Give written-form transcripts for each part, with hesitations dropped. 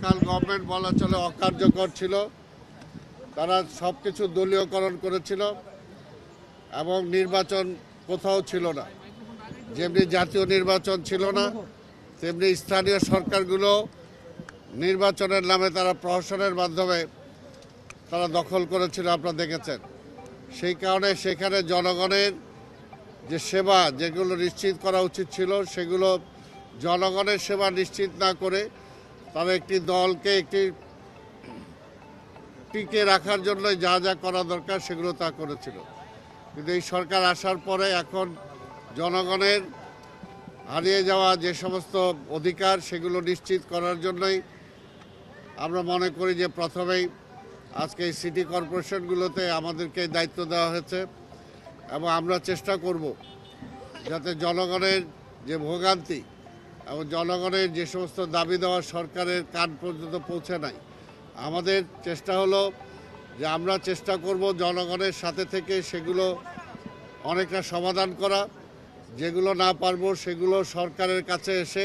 Local government বলা চলে অকার্যকর ছিল। তারা সব কিছু দলীয়করণ করেছিল এবং নির্বাচন কোথাও ছিল না। যেমনি জাতীয় নির্বাচন ছিল না, তেমনি স্থানীয় সরকারগুলো নির্বাচনের নামে তারা প্রহসনের মাধ্যমে তারা দখল করেছিল, আপনারা দেখেছেন। সেই কারণে সেখানে জনগণের যে সেবা যেগুলো নিশ্চিত করা উচিত ছিল, সেগুলো জনগণের সেবা নিশ্চিত না করে তারা একটি দলকে টিকে রাখার জন্য যা যা করা দরকার সেগুলো তা করেছিল। কিন্তু এই সরকার আসার পরে এখন জনগণের হারিয়ে যাওয়া যে সমস্ত অধিকার সেগুলো নিশ্চিত করার জন্যই আমরা মনে করি যে প্রথমেই আজকে এই সিটি কর্পোরেশনগুলোতে আমাদেরকে দায়িত্ব দেওয়া হয়েছে এবং আমরা চেষ্টা করব যাতে জনগণের যে ভোগান্তি এবং জনগণের যে সমস্ত দাবি দেওয়া সরকারের কান পর্যন্ত পৌঁছে নাই। আমাদের চেষ্টা হলো যে আমরা চেষ্টা করব জনগণের সাথে থেকে সেগুলো অনেকটা সমাধান করা, যেগুলো না পারবো সেগুলো সরকারের কাছে এসে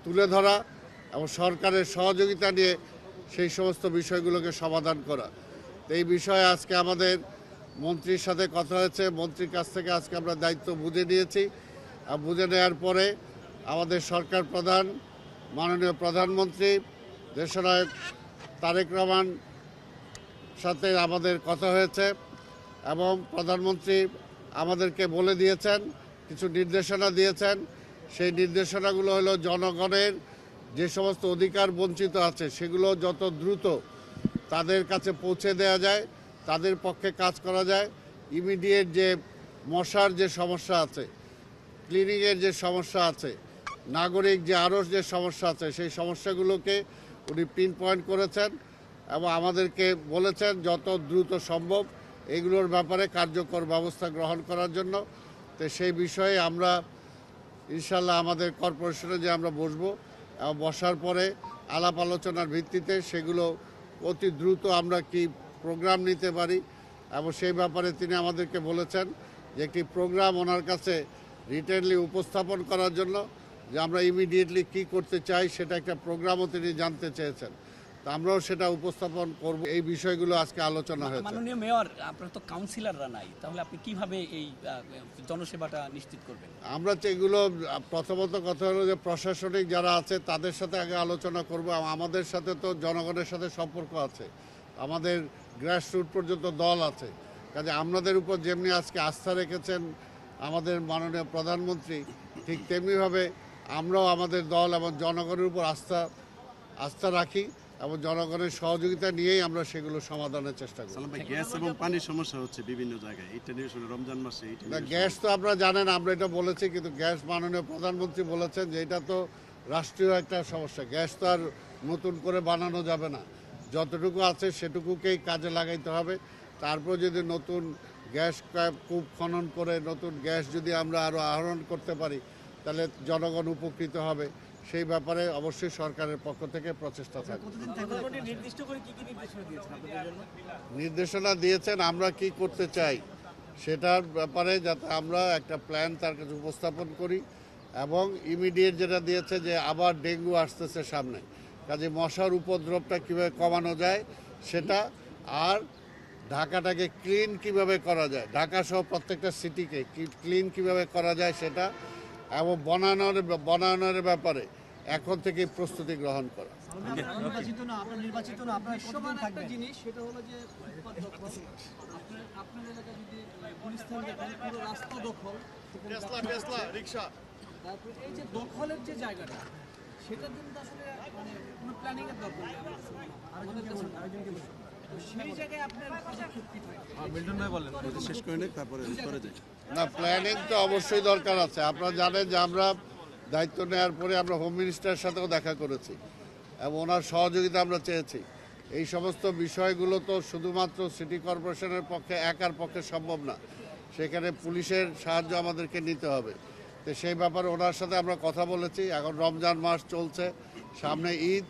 তুলে ধরা এবং সরকারের সহযোগিতা নিয়ে সেই সমস্ত বিষয়গুলোকে সমাধান করা। এই বিষয়ে আজকে আমাদের মন্ত্রীর সাথে কথা হয়েছে, মন্ত্রীর কাছ থেকে আজকে আমরা দায়িত্ব বুঝে নিয়েছি। আর বুঝে নেওয়ার পরে আমাদের সরকার প্রধান মাননীয় প্রধানমন্ত্রী দেশনায়ক তারেক রহমান সাথে আমাদের কথা হয়েছে এবং প্রধানমন্ত্রী আমাদেরকে বলে দিয়েছেন, কিছু নির্দেশনা দিয়েছেন। সেই নির্দেশনাগুলো হলো জনগণের যে সমস্ত অধিকার বঞ্চিত আছে সেগুলো যত দ্রুত তাদের কাছে পৌঁছে দেওয়া যায়, তাদের পক্ষে কাজ করা যায়। ইমিডিয়েট যে মশার যে সমস্যা আছে, ক্লিনিংয়ের যে সমস্যা আছে, নাগরিক যে আরও যে সমস্যা আছে, সেই সমস্যাগুলোকে উনি পিন পয়েন্ট করেছেন এবং আমাদেরকে বলেছেন যত দ্রুত সম্ভব এগুলোর ব্যাপারে কার্যকর ব্যবস্থা গ্রহণ করার জন্য। তো সেই বিষয়ে আমরা ইনশাল্লাহ আমাদের কর্পোরেশনে যে আমরা বসবো এবং বসার পরে আলাপ আলোচনার ভিত্তিতে সেগুলো অতি দ্রুত আমরা কি প্রোগ্রাম নিতে পারি এবং সেই ব্যাপারে তিনি আমাদেরকে বলেছেন যে একটি প্রোগ্রাম ওনার কাছে রিটেনলি উপস্থাপন করার জন্য, যে আমরা ইমিডিয়েটলি কি করতে চাই সেটা একটা প্রোগ্রামও তিনি জানতে চেয়েছেন। তা আমরাও সেটা উপস্থাপন করব। এই বিষয়গুলো আজকে আলোচনা হয়েছে। মাননীয় মেয়র, আপনার তো কাউন্সিলররা নাই, তাহলে আপনি কিভাবে এই জনসেবাটা নিশ্চিত করবেন? আমরা এগুলো প্রথমত কথা হলো যে প্রশাসনিক যারা আছে তাদের সাথে আগে আলোচনা করব। আমাদের সাথে তো জনগণের সাথে সম্পর্ক আছে, আমাদের গ্রাসরুট পর্যন্ত দল আছে। কাজে আমাদের উপর যেমনি আজকে আস্থা রেখেছেন আমাদের মাননীয় প্রধানমন্ত্রী, ঠিক তেমনিভাবে আমরাও আমাদের দল এবং জনগণের উপর আস্থা রাখি এবং জনগণের সহযোগিতা নিয়েই আমরা সেগুলো সমাধানের চেষ্টা করি। গ্যাস এবং পানির সমস্যা হচ্ছে বিভিন্ন জায়গায়, এটা নিয়ে রমজান মাসে গ্যাস তো আপনারা জানেন, আমরা এটা বলেছি, কিন্তু গ্যাস মাননীয় প্রধানমন্ত্রী বলেছেন যে এটা তো রাষ্ট্রীয় একটা সমস্যা, গ্যাস তো আর নতুন করে বানানো যাবে না, যতটুকু আছে সেটুকুকেই কাজে লাগাইতে হবে। তারপর যদি নতুন গ্যাস কূপ খনন করে নতুন গ্যাস যদি আমরা আরও আহরণ করতে পারি তাহলে জনগণ উপকৃত হবে। সেই ব্যাপারে অবশ্যই সরকারের পক্ষ থেকে প্রচেষ্টা থাকবে। নির্দেশনা দিয়েছেন আমরা কি করতে চাই সেটার ব্যাপারে, যাতে আমরা একটা প্ল্যান তার কাছে উপস্থাপন করি এবং ইমিডিয়েট যেটা দিয়েছে যে আবার ডেঙ্গু আসতেছে সামনে, কাজে মশার উপদ্রবটা কীভাবে কমানো যায় সেটা, আর ঢাকাটাকে ক্লিন কিভাবে করা যায়, ঢাকা সহ প্রত্যেকটা সিটিকে ক্লিন কিভাবে করা যায় সেটা, এবং বনায়নের ব্যাপারে এখন থেকে প্রস্তুতি গ্রহণ করা। দখলের যে জায়গাটা সেটার জন্য আসলে কোনো প্ল্যানিং এর দরকার না, প্ল্যানিং তো অবশ্যই দরকার আছে। আপনারা জানেন যে আমরা দায়িত্ব নেওয়ার পরে আমরা হোম মিনিস্টারের সাথেও দেখা করেছি এবং ওনার সহযোগিতা আমরা চেয়েছি। এই সমস্ত বিষয়গুলো তো শুধুমাত্র সিটি কর্পোরেশনের পক্ষে একার পক্ষে সম্ভব না, সেখানে পুলিশের সাহায্য আমাদেরকে নিতে হবে। তো সেই ব্যাপারে ওনার সাথে আমরা কথা বলেছি। এখন রমজান মাস চলছে, সামনে ঈদ,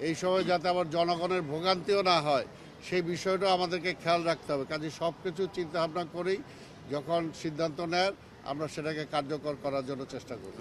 এই সময় যাতে আবার জনগণের ভোগান্তিও না হয় সেই বিষয়টাও আমাদেরকে খেয়াল রাখতে হবে। কাজে সব কিছু চিন্তাভাবনা করেই যখন সিদ্ধান্ত নেয় আমরা সেটাকে কার্যকর করার জন্য চেষ্টা করি।